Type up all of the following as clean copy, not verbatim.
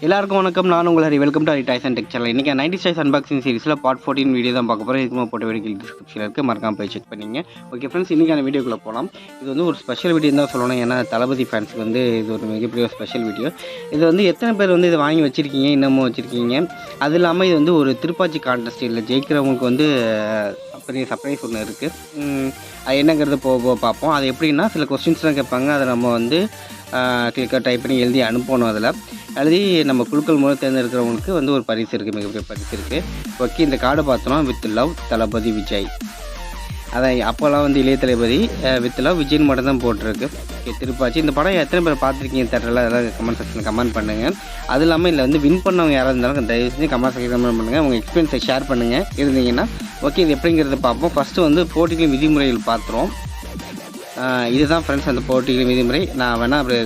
எல்லாருக்கும் வணக்கம். நான் உங்கள் Hari. Welcome to Hari toys and tech channel. இன்றைக்கி 90 டைஸ் அன்பாக்சிங் சீரிஸில் பார்ட் 14 வீடியோ தான் பார்க்க போகிறோம். இதுக்கு போட்ட வீடியோ டிஸ்கிரிப்ஷனில் இருக்குது, மறக்காம போய் செக் பண்ணிங்க. ஓகே ஃப்ரெண்ட்ஸ், இன்றைக்கான வீடியோக்குள்ளே போகலாம். இது வந்து ஒரு ஸ்பெஷல் வீடியோ தான் சொல்லணும். ஏன்னா தளபதி ஃபேன்ஸுக்கு வந்து இது ஒரு மிகப்பெரிய ஸ்பெஷல் வீடியோ. இது வந்து எத்தனை பேர் வந்து இதை வாங்கி வச்சுருக்கீங்க, இன்னமும் வச்சுருக்கீங்க. அது இல்லாமல் இது வந்து ஒரு திருப்பாச்சி கான்டெஸ்ட். இல்லை ஜெயிக்கிறவங்களுக்கு வந்து பெரிய சர்ப்ரைஸ் ஒன்று இருக்குது. அது என்னங்கிறது போக பார்ப்போம். அது எப்படின்னா சில கொஸ்டின்ஸ்லாம் கேட்பாங்க. அதை நம்ம வந்து கிளிக்காக டைப் பண்ணி எழுதி அனுப்பணும். அதில் எழுதி நம்ம குழுக்கள் மூலம் தேர்ந்தெடுக்கிறவங்களுக்கு வந்து ஒரு பரிசு இருக்குது, மிகப்பெரிய பரிசு இருக்குது. ஓகே, இந்த கார்டை பார்த்தோன்னா வித் லவ் தளபதி விஜய். அதான் அப்போல்லாம் வந்து இளைய தளபதி வித் லவ் விஜய்னு மட்டும் தான் போட்டிருக்கு. ஓகே, திருப்பாச்சி. இந்த படம் எத்தனை பேர் பார்த்துருக்கீங்க தெரியல, அதெல்லாம் கமெண்ட் செக்ஷனில் கமெண்ட் பண்ணுங்கள். அது இல்லாமல் இல்லை வந்து வின் பண்ணவங்க யாராவது இருந்தாலும் தயவு செஞ்சு கமெண்ட் செக்ஷன் கமெண்ட் பண்ணுங்கள். உங்கள் எக்ஸ்பீரியன்ஸை ஷேர் பண்ணுங்கள் இருந்தீங்கன்னா. ஓகே, இது எப்படிங்கிறத பார்ப்போம். ஃபஸ்ட்டு வந்து போட்டிகளின் விதிமுறைகள் பார்த்துருவோம். இதுதான் ஃப்ரெண்ட்ஸ் அந்த போட்டிகளின் விதிமுறை. நான் வேணால் அப்படி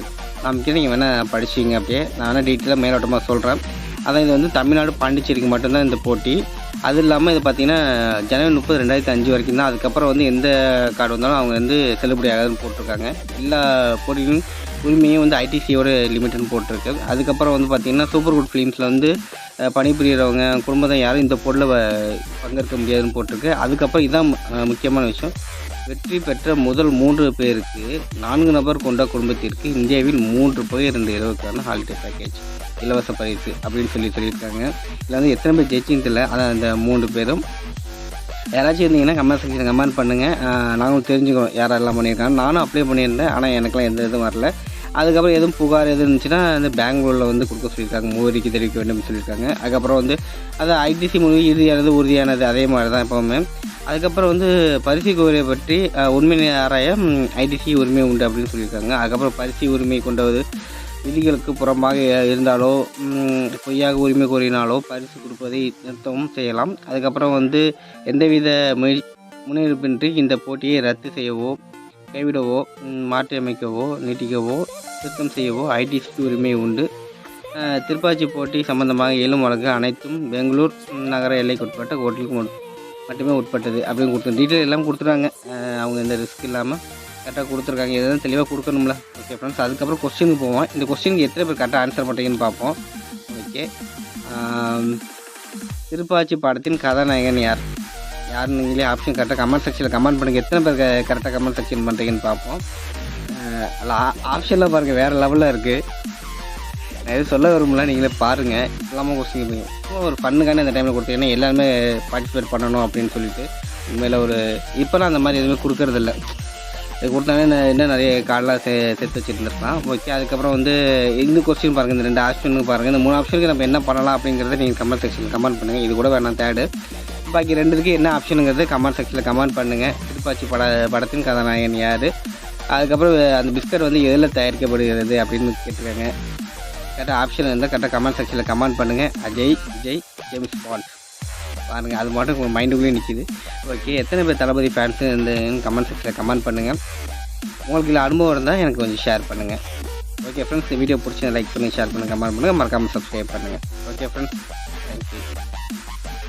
நமக்கு நீங்கள் வேணால் படிச்சிங்க. அப்படியே நான் வேணால் டீட்டெயிலாக மேலோட்டமாக சொல்கிறேன். அதான் இது வந்து தமிழ்நாடு பாண்டிச்சேரிக்கு மட்டும்தான் இந்த போட்டி. அது இல்லாமல் இது பார்த்திங்கன்னா ஜனவரி 30, 2005 வரைக்கும் தான். அதுக்கப்புறம் வந்து எந்த கார்டு வந்தாலும் அவங்க வந்து செல்லுபடி ஆகாதுன்னு போட்டிருக்காங்க. எல்லா போட்டிகளும் உரிமையும் வந்து ஐடிசியோட லிமிட்டுன்னு போட்டிருக்கு. அதுக்கப்புறம் வந்து பார்த்திங்கன்னா சூப்பர் குட் ஃபிலிம்ஸில் வந்து பணிபுரியறவங்க குடும்பத்தை யாரும் இந்த போட்டியில் பங்கேற்க முடியாதுன்னு போட்டிருக்கு. அதுக்கப்புறம் இதுதான் முக்கியமான விஷயம். வெற்றி பெற்ற முதல் 3 பேருக்கு 4 நபர் கொண்ட குடும்பத்திற்கு இந்தியாவில் 3 பேர் 2 இரவுக்கான ஹாலிடே பேக்கேஜ் இலவச பரிசு அப்படின்னு சொல்லியிருக்காங்க. இதில் வந்து எத்தனை பேர் ஜெயிச்சின்னு தெரியல. ஆனால் அந்த 3 பேரும் யாராச்சும் இருந்தீங்கன்னா கமெண்ட் செக்ஷன் கமெண்ட் பண்ணுங்கள். நாங்களும் தெரிஞ்சுக்கிறோம் யாரெல்லாம் பண்ணியிருக்காங்க. நானும் அப்ளை பண்ணியிருந்தேன், ஆனால் எனக்குலாம் எந்த இதுவும் வரல. அதுக்கப்புறம் எதுவும் புகார் எதுவும் இருந்துச்சுன்னா அந்த பெங்களூரில் வந்து கொடுக்க சொல்லியிருக்காங்க, முகவரிக்கு தெரிவிக்க வேண்டும் சொல்லியிருக்காங்க. அதுக்கப்புறம் வந்து அது ஐடிசி முடிவு இறுதியானது உறுதியானது அதே மாதிரி தான் எப்போவுமே. அதுக்கப்புறம் வந்து பரிசு கோரியை பற்றி உண்மை ஆராய ஐடிசி உரிமை உண்டு அப்படின்னு சொல்லியிருக்காங்க. அதுக்கப்புறம் பரிசு உரிமை கொண்டது விதிகளுக்கு புறம்பாக இருந்தாலோ பொய்யாக உரிமை கோரினாலோ பரிசு கொடுப்பதை நிறுத்தவும் செய்யலாம். அதுக்கப்புறம் வந்து எந்தவித முன்னெடுப்பின்றி இந்த போட்டியை ரத்து செய்யவோ கைவிடவோ மாற்றியமைக்கவோ நீட்டிக்கவோ திருத்தம் செய்யவோ ஐடிசிக்கு உரிமை உண்டு. திருப்பாச்சி போட்டி சம்பந்தமாக எழும் வழக்கு அனைத்தும் பெங்களூர் நகர எல்லைக்குட்பட்ட கோர்ட்டுக்கு மட்டுமே உட்பட்டது அப்படின்னு டீட்டெயில் எல்லாம் கொடுத்துருக்காங்க. அவங்க எந்த ரிஸ்க் இல்லாமல் கரெக்டாக கொடுத்துருக்காங்க. எதாவது தெளிவாக கொடுக்கணும்ல. ஓகே ஃப்ரெண்ட்ஸ், அதுக்கப்புறம் கொஸ்டினுக்கு போவோம். இந்த கொஸ்டினுக்கு எத்தனை பேர் கரெக்டாக ஆன்சர் பண்ணுறீங்கன்னு பார்ப்போம். ஓகே, திருப்பாச்சி படத்தின் கதாநாயகன் யார் நீங்களே ஆப்ஷன் கரெக்டாக கமெண்ட் செக்ஷனில் கமெண்ட் பண்ணுங்கள். எத்தனை பேர் கரெக்டாக கமெண்ட் செக்ஷன் பண்ணுறீங்கன்னு பார்ப்போம். ஆப்ஷனில் பாருங்கள், வேறு லெவலில் இருக்குது. நான் எதுவும் சொல்ல விரும்பல, நீங்களே பாருங்கள். இல்லாமல் கொஸ்டின் சும்மா ஒரு ஃபண்ணுக்கான அந்த டைமில் கொடுத்தீங்கன்னா எல்லாருமே பார்ட்டிசிபேட் பண்ணணும் அப்படின்னு சொல்லிட்டு உண்மையில் ஒரு இப்போலாம் அந்த மாதிரி எதுவுமே கொடுக்கறதில்ல. இது கொடுத்தாலே இன்னும் நிறைய கார்டெலாம் சேர்த்து வச்சுட்டு இருக்கலாம். ஓகே, அதுக்கப்புறம் வந்து இந்த கொஸ்டின் பாருங்கள், இந்த 2 ஆப்ஷனுக்கு பாருங்கள். இந்த 3 ஆப்ஷனுக்கு நம்ம என்ன பண்ணலாம் அப்படிங்கிறத நீங்கள் கமெண்ட் செக்ஷனில் கமெண்ட் பண்ணுங்கள். இது கூட வேணாம் தேர்டு. பாக்கி 2 என்ன ஆப்ஷனுங்கிறது கமெண்ட் செக்ஷனில் கமெண்ட் பண்ணுங்கள். திருப்பாச்சி படத்தின் கதாநாயகன் யார், அதுக்கப்புறம் அந்த பிஸ்கட் வந்து எதில் தயாரிக்கப்படுகிறது அப்படின்னு கேட்டிருக்காங்க. கரெக்டாக ஆப்ஷன் இருந்தால் கரெக்டாக கமெண்ட் செக்ஷனில் கமெண்ட் பண்ணுங்கள். அஜய், விஜய், ஜேம்ஸ் பாண்ட் பாருங்கள், அது மட்டும் உங்கள் மைண்டுக்குள்ளேயே நிற்கிது. ஓகே, எத்தனை பேர் தளபதி ஃபேன்ஸு இந்த கமெண்ட் செக்ஷனில் கமெண்ட் பண்ணுங்கள். உங்களுக்கு இல்லை அனுபவம் இருந்தால் எனக்கு கொஞ்சம் ஷேர் பண்ணுங்கள். ஓகே ஃப்ரெண்ட்ஸ், இந்த வீடியோ பிடிச்சி லைக் பண்ணி ஷேர் பண்ணுங்கள், கமெண்ட் பண்ணுங்கள், மறக்காமல் சப்ஸ்கிரைப் பண்ணுங்கள். Okay friends, thank you.